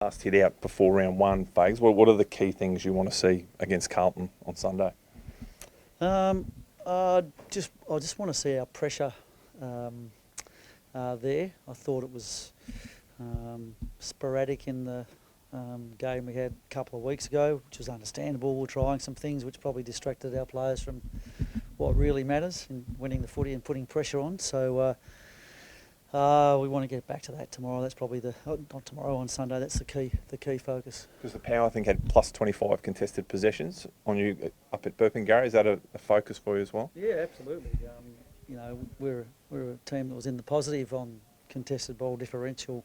Last hit out before round one, Fags. What are the key things you want to see against Carlton on Sunday? I just want to see our pressure there. I thought it was sporadic in the game we had a couple of weeks ago, which was understandable. We're trying some things which probably distracted our players from what really matters in winning the footy and putting pressure on. So we want to get back to that tomorrow. That's probably not tomorrow, on Sunday. That's the key focus. Because the Power, I think, had plus 25 contested possessions on you up at Burpengary. Is that a focus for you as well? Yeah, absolutely. We're a team that was in the positive on contested ball differential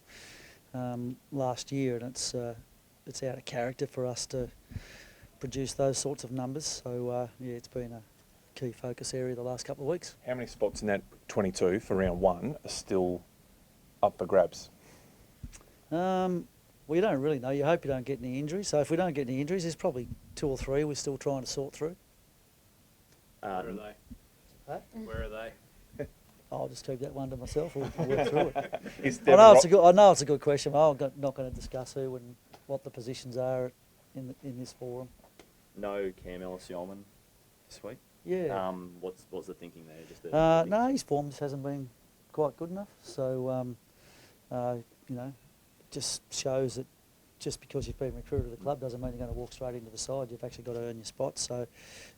last year, and it's out of character for us to produce those sorts of numbers. So it's been a key focus area the last couple of weeks. How many spots in that 22 for round one are still up for grabs? We don't really know. You hope you don't get any injuries. So if we don't get any injuries, there's probably 2 or 3 we're still trying to sort through. Where are they? Huh? Where are they? I'll just keep that one to myself. We'll work through it. I know it's a good question. I'm not going to discuss who and what the positions are in this forum. No Cam Ellis-Yeoman this week. Yeah. What's the thinking there? Just no, his form just hasn't been quite good enough. So just shows that just because you've been recruited to the club doesn't mean you're going to walk straight into the side. You've actually got to earn your spot. So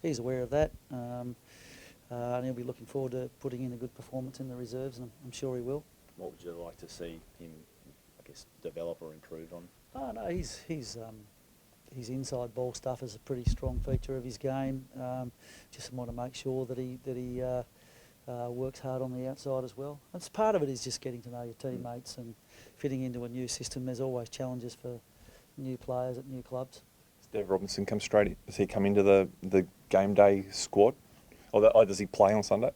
he's aware of that. And he'll be looking forward to putting in a good performance in the reserves, and I'm sure he will. What would you like to see him, develop or improve on? Oh no, his inside ball stuff is a pretty strong feature of his game. Just want to make sure that he works hard on the outside as well. That's part of it, is just getting to know your teammates and fitting into a new system. There's always challenges for new players at new clubs. Does Deven Robertson come straight in? Does he come into the game day squad? Or does he play on Sunday?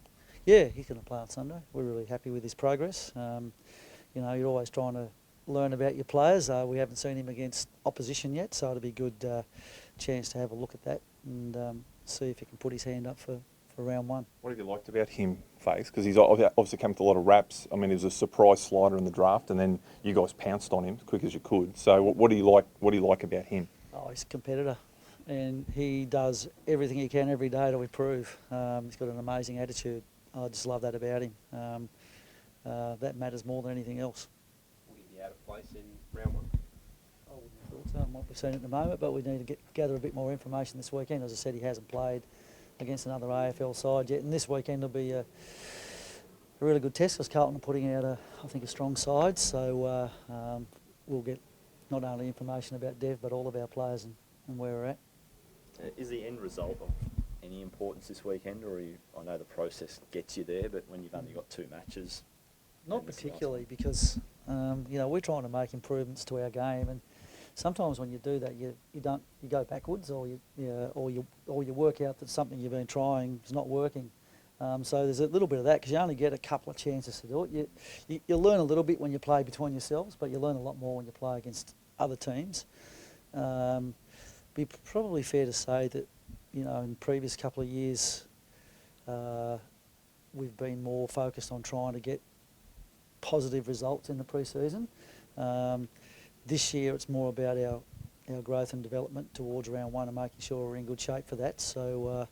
Yeah, he's going to play on Sunday. We're really happy with his progress. You're always trying to learn about your players. We haven't seen him against opposition yet, so it'll be a good chance to have a look at that and see if he can put his hand up for round one. What have you liked about him, Fags? Because he's obviously come with a lot of raps. I mean, he was a surprise slider in the draft, and then you guys pounced on him as quick as you could. So what do you like? What do you like about him? Oh, he's a competitor, and he does everything he can every day to improve. He's got an amazing attitude. I just love that about him. That matters more than anything else. Will he be out of place in round one? I wouldn't have thought so, on what we've seen at the moment, but we need to gather a bit more information this weekend. As I said, he hasn't played against another AFL side yet, and this weekend will be a really good test because Carlton are putting out I think a strong side. So we'll get not only information about Dev but all of our players and where we're at. Is the end result of any importance this weekend, or I know the process gets you there, but when you've only got 2 matches? Not particularly, because we're trying to make improvements to our game, and sometimes when you do that, you go backwards, or you work out that something you've been trying is not working. So there's a little bit of that, because you only get a couple of chances to do it. You learn a little bit when you play between yourselves, but you learn a lot more when you play against other teams. Be probably fair to say that in the previous couple of years we've been more focused on trying to get positive results in the pre-season. This year it's more about our growth and development towards round one and making sure we're in good shape for that. So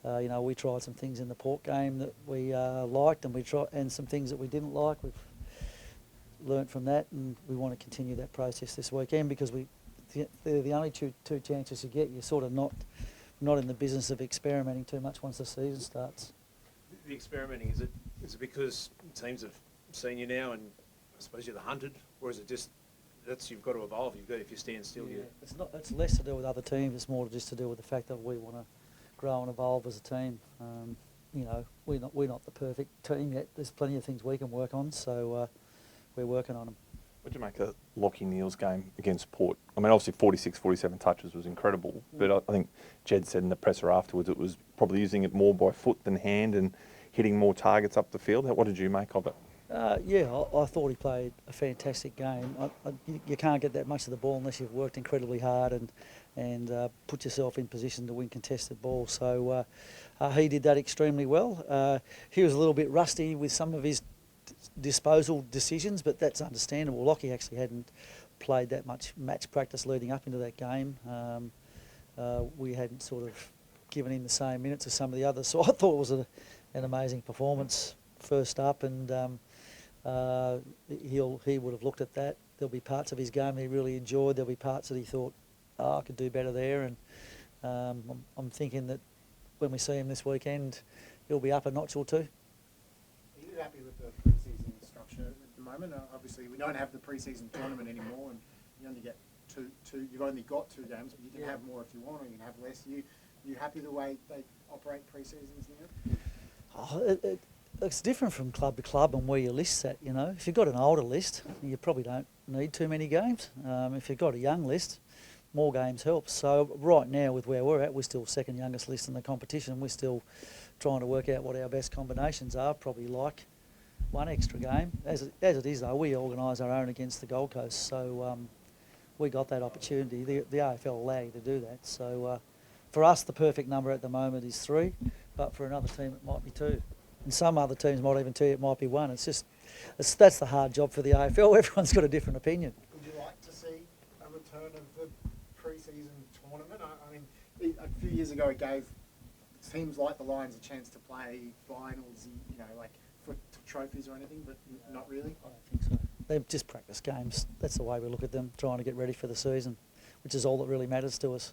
we tried some things in the Port game that we liked, and some things that we didn't like. We've learnt from that, and we want to continue that process this weekend, because they're the only two chances you get. You're sort of not in the business of experimenting too much once the season starts. The experimenting, is it because teams have seen you now and I suppose you're the hunted, or is it just you've got to evolve? If you stand still, It's less to do with other teams. It's more just to do with the fact that we want to grow and evolve as a team. We're not the perfect team yet. There's plenty of things we can work on, so we're working on them. What do you make of Lachie Neale's game against Port? I mean, obviously 46, 47 touches was incredible, but I think Jed said in the presser afterwards it was probably using it more by foot than hand and hitting more targets up the field. What did you make of it? I thought he played a fantastic game. You can't get that much of the ball unless you've worked incredibly hard and put yourself in position to win contested ball. So he did that extremely well. He was a little bit rusty with some of his disposal decisions, but that's understandable. Lachie actually hadn't played that much match practice leading up into that game. We hadn't sort of given him the same minutes as some of the others, so I thought it was an amazing performance first up, and he would have looked at that. There'll be parts of his game he really enjoyed. There'll be parts that he thought, oh, I could do better there, and I'm thinking that when we see him this weekend, he'll be up a notch or two. Are you happy with the pre-season structure at the moment? Obviously, we don't have the pre-season tournament anymore, and you only get two. You've only got 2 games, but you can have more if you want, or you can have less. You happy the way they operate pre-seasons now? Oh, it's different from club to club and where your list's at, you know. If you've got an older list, you probably don't need too many games. If you've got a young list, more games helps. So right now with where we're at, we're still second youngest list in the competition. We're still trying to work out what our best combinations are, probably like one extra game. As it is though, we organise our own against the Gold Coast, so we got that opportunity. The AFL allow you to do that. So for us, the perfect number at the moment is 3, but for another team it might be 2. And some other teams might even tell you it might be 1. That's the hard job for the AFL. Everyone's got a different opinion. Would you like to see a return of the pre-season tournament? I mean, a few years ago it gave teams like the Lions a chance to play finals, you know, like for trophies or anything, but not really? I don't think so. They're just practice games. That's the way we look at them, trying to get ready for the season, which is all that really matters to us.